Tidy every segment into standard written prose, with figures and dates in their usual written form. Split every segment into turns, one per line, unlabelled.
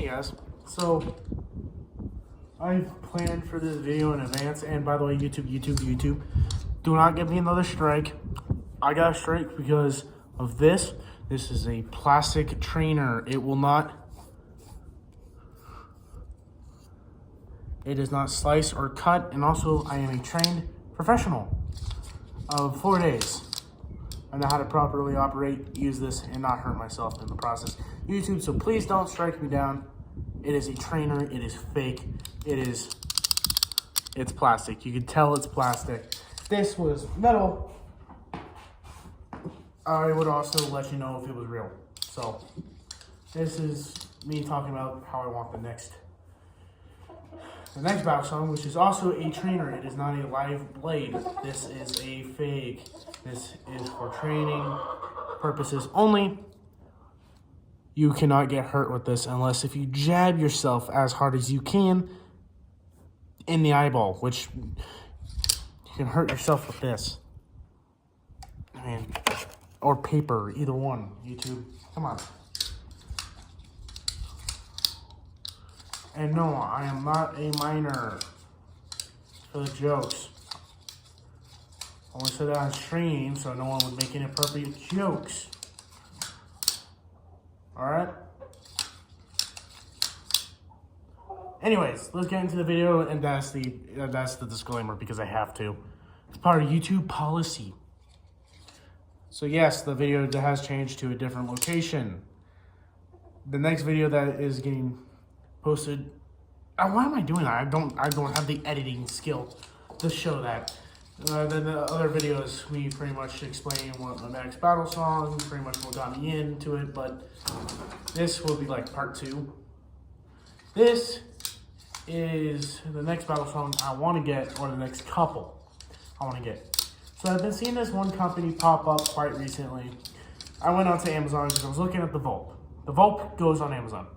Hey guys, so I've planned for this video in advance, and by the way, YouTube, do not give me another strike. I got a strike because of this. This is a plastic trainer. It does not slice or cut, and also I am a trained professional of 4 days. I know how to properly use this, and not hurt myself in the process. YouTube, so please don't strike me down. It is a trainer. It is fake. It's plastic. You can tell it's plastic. If this was metal, I would also let you know if it was real. So this is me talking about how I want the next battle song, which is also a trainer. It is not a live blade. This is a fake. This is for training purposes only. You cannot get hurt with this unless if you jab yourself as hard as you can in the eyeball, which you can hurt yourself with this. I mean, or paper, either one. YouTube, come on. And no, I am not a minor. For the jokes. I only said that on stream so no one would make inappropriate jokes. Alright? Anyways, let's get into the video, and that's the disclaimer because I have to. It's part of YouTube policy. So yes, the video has changed to a different location. The next video that is getting posted. Why am I doing that? I don't have the editing skill to show that. Then the other videos, we pretty much explain what my next battle song, pretty much what got me into it, but this will be like part 2. This is the next battle song I want to get, or the next couple I want to get. So I've been seeing this one company pop up quite recently. I went onto Amazon because I was looking at the Volt. The Volt goes on Amazon.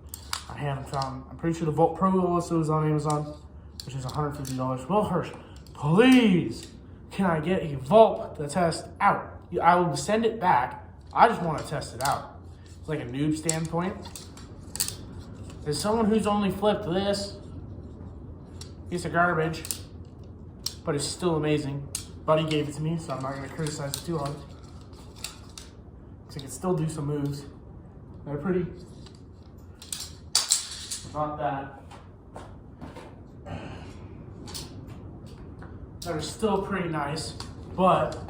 I'm pretty sure the Volt Pro also is on Amazon, which is $150. Will Hirsch, please, can I get a Volt to test out? I will send it back. I just want to test it out. It's like a noob standpoint. As someone who's only flipped this piece of garbage, but it's still amazing. Buddy gave it to me, so I'm not going to criticize it too hard. So I can still do some moves. They're pretty. Not that. They're still pretty nice, but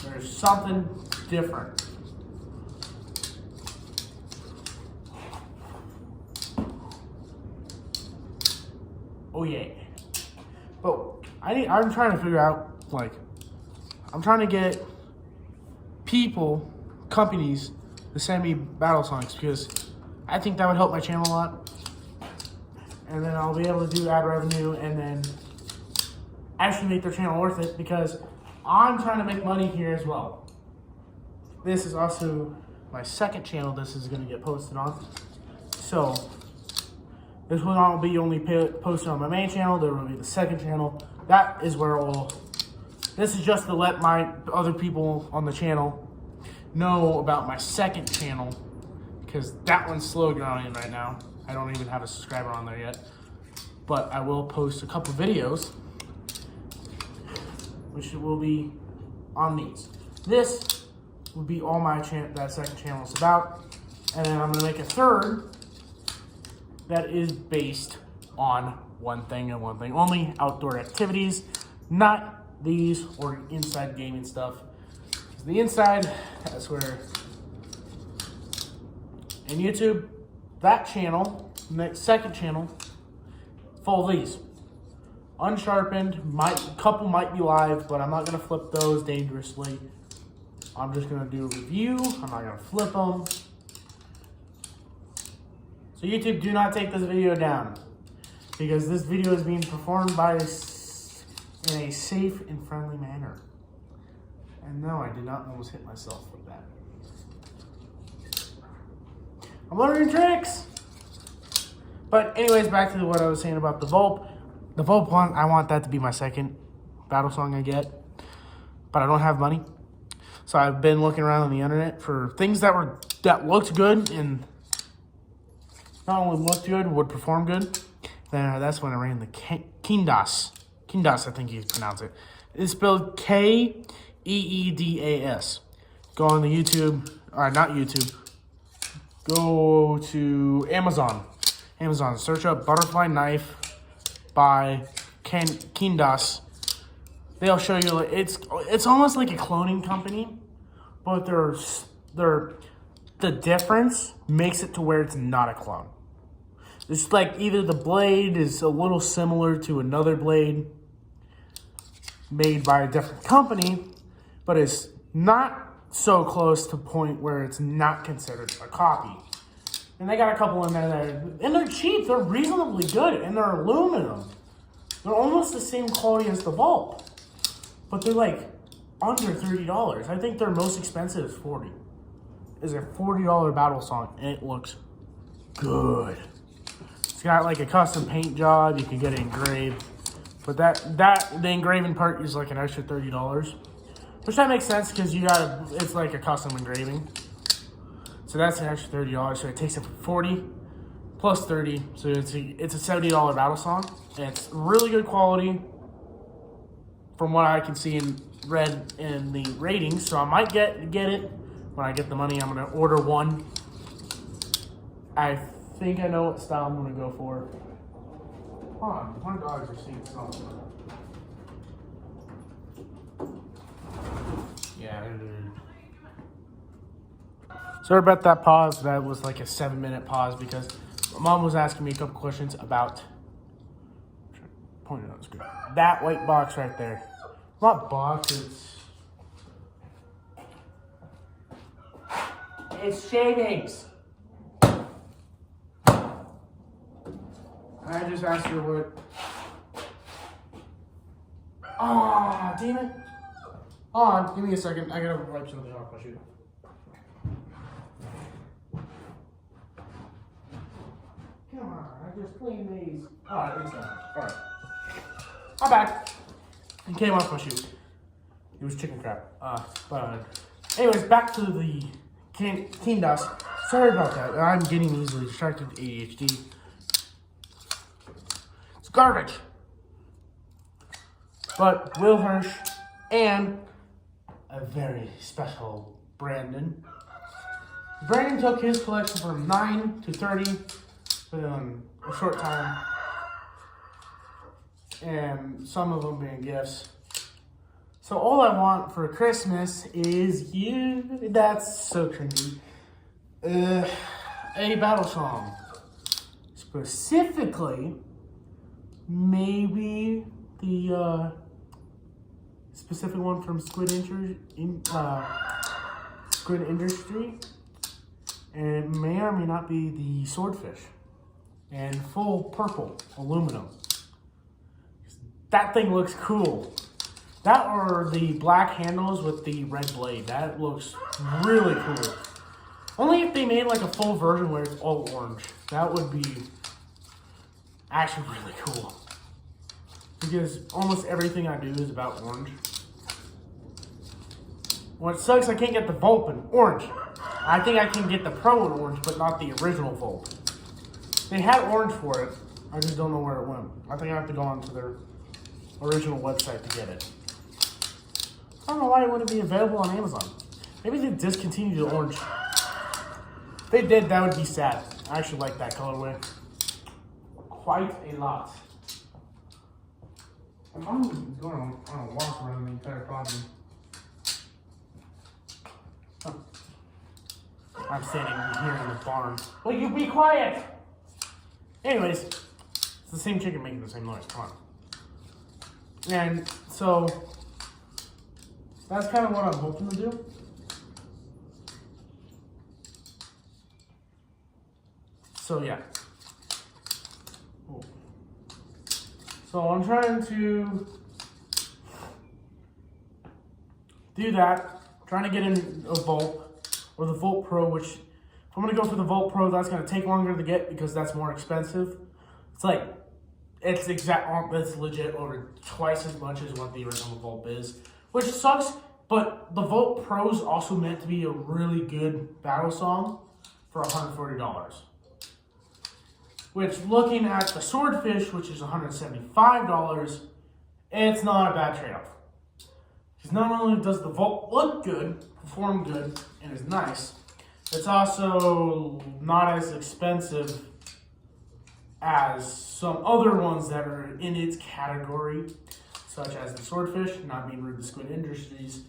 there's something different. Oh yeah. But I'm trying to figure out, I'm trying to get companies to send me battle songs because I think that would help my channel a lot. And then I'll be able to do ad revenue and then actually make their channel worth it because I'm trying to make money here as well. This is also my second channel this is going to get posted on. So this will not be only posted on my main channel. There will be the second channel. That is where this is just to let my other people on the channel know about my second channel because that one's slow growing right now. I don't even have a subscriber on there yet, but I will post a couple videos, which will be on these. This will be all that second channel is about, and then I'm gonna make a third that is based on one thing and one thing only: outdoor activities, not these or inside gaming stuff. The inside, that's where. And YouTube. That channel, second channel, full of these. Unsharpened, couple might be live, but I'm not gonna flip those dangerously. I'm just gonna do a review. I'm not gonna flip them. So YouTube, do not take this video down because this video is being performed in a safe and friendly manner. And no, I did not almost hit myself with that. I'm learning tricks. But anyways, back to what I was saying about the Volt. The Volt one, I want that to be my second battle song I get. But I don't have money. So I've been looking around on the internet for things that looked good and not only looked good, would perform good. Then that's when I ran the Kindas. Kindas, I think you pronounce it. It's spelled Keedas. Go on the YouTube, or not YouTube. Go to Amazon. Search up butterfly knife by Kindas. They'll show you, like, it's almost like a cloning company, but the difference makes it to where it's not a clone. It's like either the blade is a little similar to another blade made by a different company, but it's not so close to the point where it's not considered a copy. And they got a couple in there, and they're cheap. They're reasonably good, and they're aluminum. They're almost the same quality as the Vault, but they're like under $30. I think their most expensive is $40. Is a $40 battle song, and it looks good. It's got like a custom paint job. You can get it engraved, but the engraving part is like an extra $30, which that makes sense because it's like a custom engraving. So that's an extra $30. So it takes it from 40 plus 30. So it's a $70 battle song. And it's really good quality from what I can see and read in the ratings. So I might get it when I get the money. I'm gonna order one. I think I know what style I'm gonna go for. Hold on, my dogs are seeing something. Yeah. Sorry about that pause. That was like a 7-minute pause because my mom was asking me a couple questions about pointing on the screen. That white box right there. Not box, it's shavings. I just asked her what. Oh, damn it. Hold on, give me a second. I gotta wipe something off my shoe. Come on, I just cleaned these. Alright, it's done. Alright. I'm back. It came off my shoe. It was chicken crap. But anyways, back to the Kindas. Sorry about that. I'm getting easily distracted with ADHD. It's garbage. But Will Hirsch and a very special Brandon. Brandon took his collection from 9 to 30 within a short time. And some of them being gifts. So all I want for Christmas is you. That's so trendy. A battle song. Specifically, maybe the specific one from Squid Industry. And it may or may not be the Swordfish. And full purple aluminum. That thing looks cool. That or the black handles with the red blade. That looks really cool. Only if they made like a full version where it's all orange. That would be actually really cool. Because almost everything I do is about orange. What sucks, I can't get the Volt in orange. I think I can get the Pro in orange, but not the original Volt. They had orange for it. I just don't know where it went. I think I have to go onto their original website to get it. I don't know why it wouldn't be available on Amazon. Maybe they discontinued the orange. If they did, that would be sad. I actually like that colorway quite a lot. My mom is going on a walk around the entire property. Huh. I'm standing here in the barn. Will you be quiet? Anyways, it's the same chicken making the same noise. Come on. And so that's kind of what I'm hoping to do. So yeah. So I'm trying to do that. Trying to get in a Volt or the Volt Pro, which if I'm gonna go for the Volt Pro, that's gonna take longer to get because that's more expensive. It's like it's legit over twice as much as what the original Volt is, which sucks. But the Volt Pro is also meant to be a really good battle song for $140. Which, looking at the Swordfish, which is $175, it's not a bad trade-off. Because not only does the Volt look good, perform good, and is nice, it's also not as expensive as some other ones that are in its category, such as the Swordfish, not being rude to Squid Industries.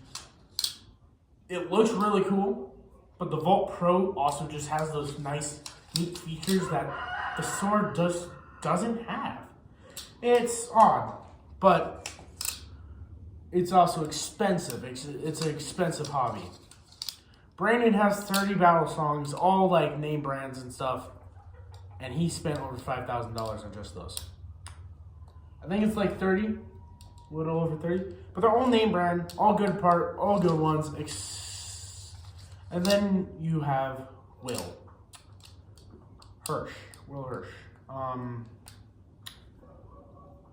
It looks really cool, but the Volt Pro also just has those nice, neat features that the Sword doesn't have. It's odd, but it's also expensive. It's an expensive hobby. Brandon has 30 battle songs, all like name brands and stuff, and he spent over $5,000 on just those. I think it's like 30, a little over 30, but they're all name brand, all good ones. And then you have Will Hirsch.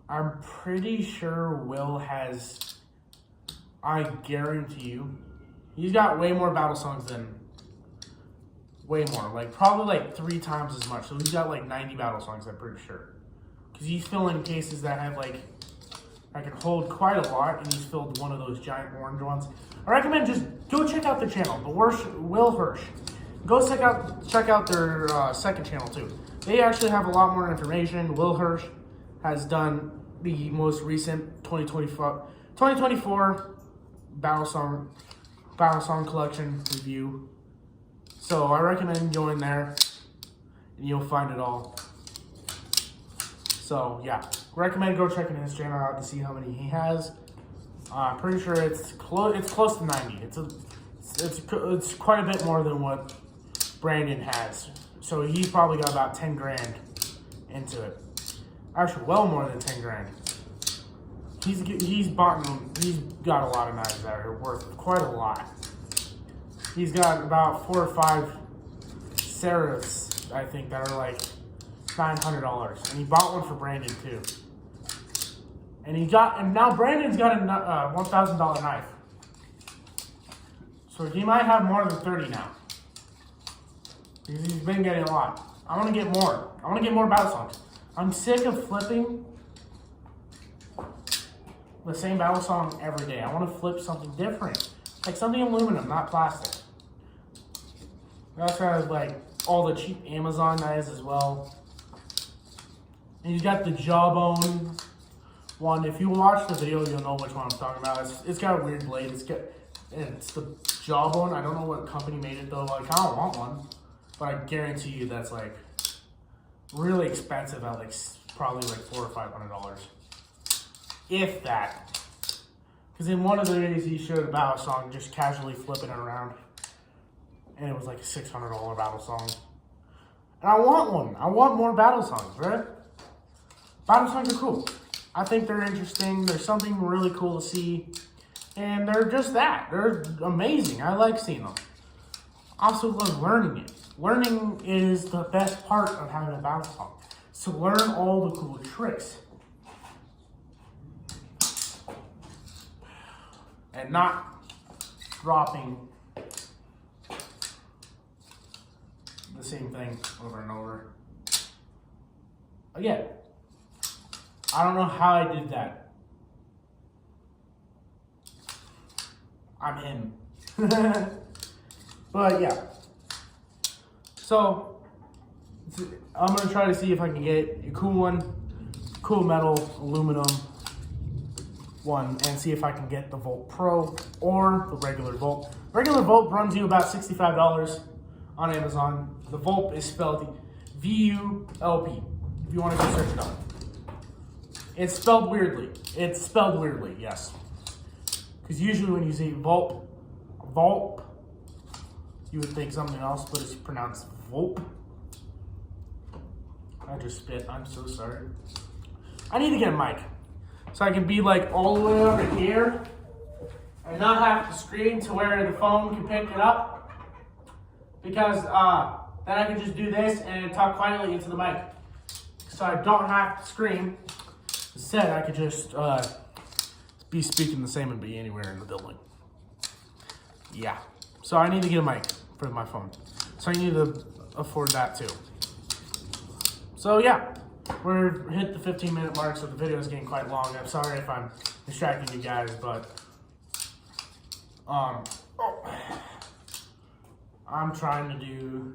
I'm pretty sure Will has, I guarantee you, he's got way more battle songs than, way more, like probably like 3 times as much. So he's got like 90 battle songs, I'm pretty sure. Because he's filling cases that have like, I can hold quite a lot, and he's filled one of those giant orange ones. I recommend just go check out the channel, but Will Hirsch. Go check out their second channel too. They actually have a lot more information. Will Hirsch has done the most recent 2024 battle song collection review. So I recommend going there, and you'll find it all. So yeah, recommend go checking his channel out to see how many he has. I'm pretty sure it's close to 90. It's quite a bit more than what Brandon has. So he's probably got about 10 grand into it. Actually, well more than 10 grand. He's got a lot of knives that are worth quite a lot. He's got about 4 or 5 Serifs, I think, that are like $900, and he bought one for Brandon too. And now Brandon's got a $1,000 knife, so he might have more than 30 now. Because he's been getting a lot. I want to get more. I want to get more battle songs. I'm sick of flipping the same battle song every day. I want to flip something different, like something aluminum, not plastic. That's why I like all the cheap Amazon knives as well. And you got the Jawbone one. If you watch the video, you'll know which one I'm talking about. It's got a weird blade. It's the Jawbone. I don't know what company made it though. I kind of want one, but I guarantee you that's like really expensive at like probably like $400 or $500, if that. Because in one of the videos he showed a battle song, just casually flipping it around, and it was like a $600 battle song. And I want one. I want more battle songs, right? Battle songs are cool. I think they're interesting. There's something really cool to see. And they're just that. They're amazing. I like seeing them. I also love learning it. Learning is the best part of having a battle song. So learn all the cool tricks. And not dropping the same thing over and over. Again, I don't know how I did that. I'm him. But yeah. So, I'm going to try to see if I can get a cool one, cool metal, aluminum one, and see if I can get the Volt Pro or the regular Volt. Regular Volt runs you about $65 on Amazon. The Volt is spelled V-U-L-P, if you want to go search it up. It's spelled weirdly. Yes. Because usually when you say Volt, you would think something else, but it's pronounced Volp. I just spit. I'm so sorry. I need to get a mic so I can be like all the way over here and not have to scream to where the phone can pick it up. Because then I can just do this and talk quietly into the mic. So I don't have to scream. Instead, I could just be speaking the same and be anywhere in the building. Yeah. So I need to get a mic for my phone. So I need to afford that too. So So yeah, we're hit the 15-minute mark, so the video is getting quite long. I'm sorry if I'm distracting you guys, but I'm trying to do.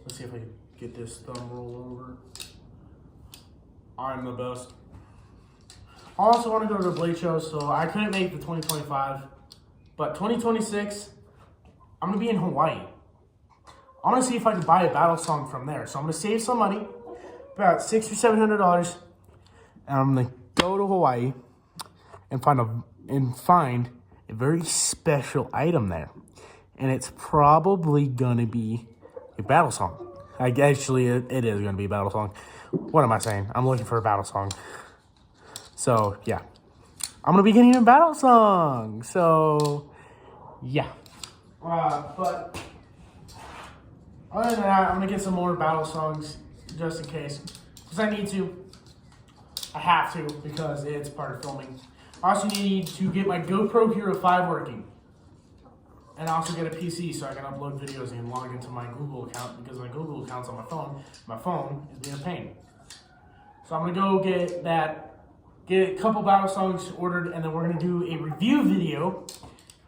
Let's see if I can get this thumb roll over. I'm the best. I also want to go to the Blade Show, so I couldn't make the 2025, but 2026, I'm gonna be in Hawaii. I want to see if I can buy a battle song from there. So I'm gonna save some money, about $600 or $700, and I'm gonna go to Hawaii and find a very special item there, and it's probably gonna be a battle song. Actually, it is gonna be a battle song. What am I saying? I'm looking for a battle song. So yeah, I'm gonna be getting a battle song. So yeah, but other than that, I'm gonna get some more battle songs just in case, because I need to. I have to, because it's part of filming. I also need to get my GoPro Hero 5 working, and also get a PC so I can upload videos and log into my Google account, because my Google account's on my phone. My phone is being a pain. So I'm gonna go get that, get a couple battle songs ordered, and then we're gonna do a review video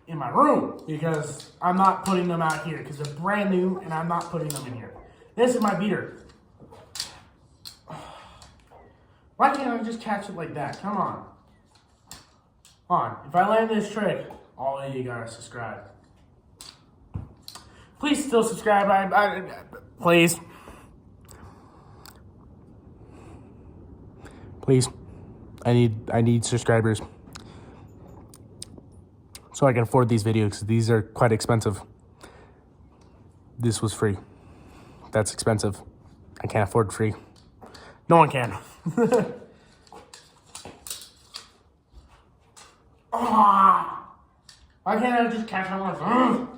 in my room, because I'm not putting them out here because they're brand new and I'm not putting them in here. This is my beater. Why can't I just catch it like that? Come on. If I land this trick, all of you gotta subscribe. Please still subscribe. Please. Please. I need subscribers, so I can afford these videos, because these are quite expensive. This was free. That's expensive. I can't afford free. No one can. Why can't I just catch on my phone?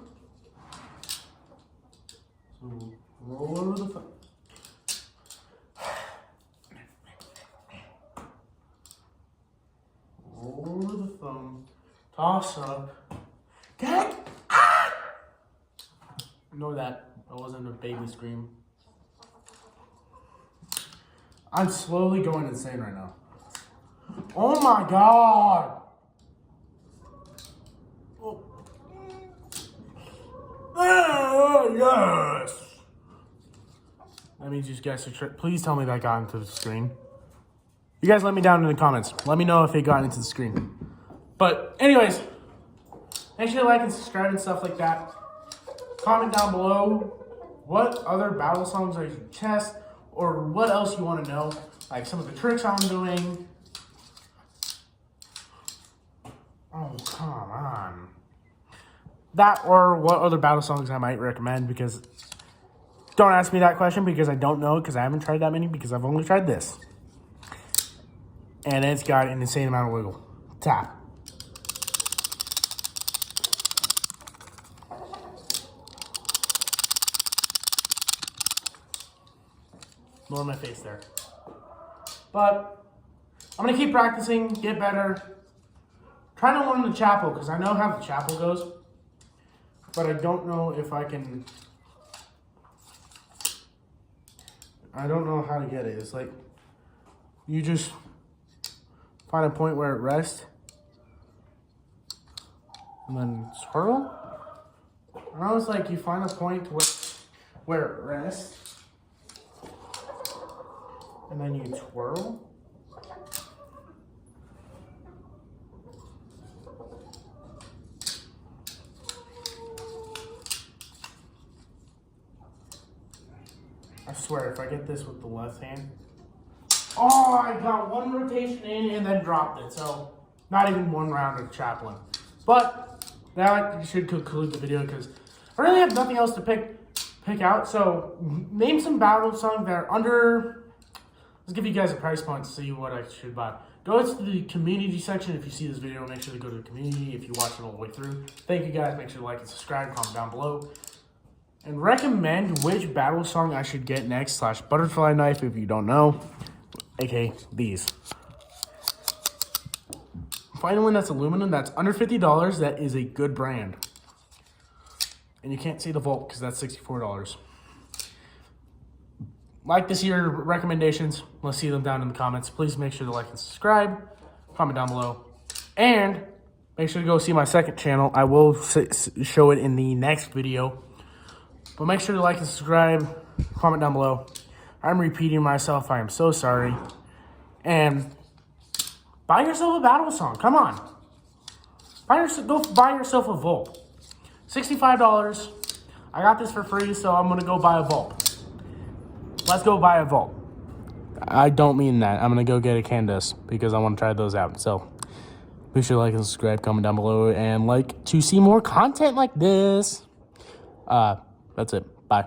So roll over the phone. Roll over the phone. Toss up. Get Ignore that. That wasn't a baby scream. I'm slowly going insane right now. Oh my god! Oh. Yes! That means you guys should please tell me that got into the screen. You guys let me down in the comments. Let me know if it got into the screen. But anyways, make sure to like and subscribe and stuff like that. Comment down below what other battle songs I should test, or what else you want to know, like some of the tricks I'm doing. Oh, come on. That, or what other battle songs I might recommend, because don't ask me that question, because I don't know, because I haven't tried that many, because I've only tried this. And it's got an insane amount of wiggle. Tap. More on my face there. But I'm going to keep practicing, get better. Trying to learn the chapel, because I know how the chapel goes. But I don't know if I can... I don't know how to get it. It's like, you just find a point where it rests. And then swirl. I know it's like you find a point where it rests. And then you twirl. I swear, if I get this with the left hand. Oh, I got one rotation in and then dropped it. So, not even one round of chaplain. But, that should conclude the video, because I really have nothing else to pick out. So, name some battle songs that are under... Let's give you guys a price point to see what I should buy. Go to the community section if you see this video. Make sure to go to the community if you watch it all the way through. Thank you guys. Make sure to like and subscribe. Comment down below. And recommend which battle song I should get next / butterfly knife if you don't know. AKA these. Find one that's aluminum that's under $50. That is a good brand. And you can't see the Volt because that's $64. like to see your recommendations. Let's see them down in the comments. Please make sure to like and subscribe. Comment down below. And make sure to go see my second channel. I will show it in the next video. But make sure to like and subscribe. Comment down below. I'm repeating myself. I am so sorry. And buy yourself a battle song. Come on. Go buy yourself a Volt. $65. I got this for free, so I'm going to go buy a Volt. Let's go buy a Volt. I don't mean that. I'm going to go get a Candace because I want to try those out. So be sure to like and subscribe, comment down below, and like to see more content like this. That's it. Bye.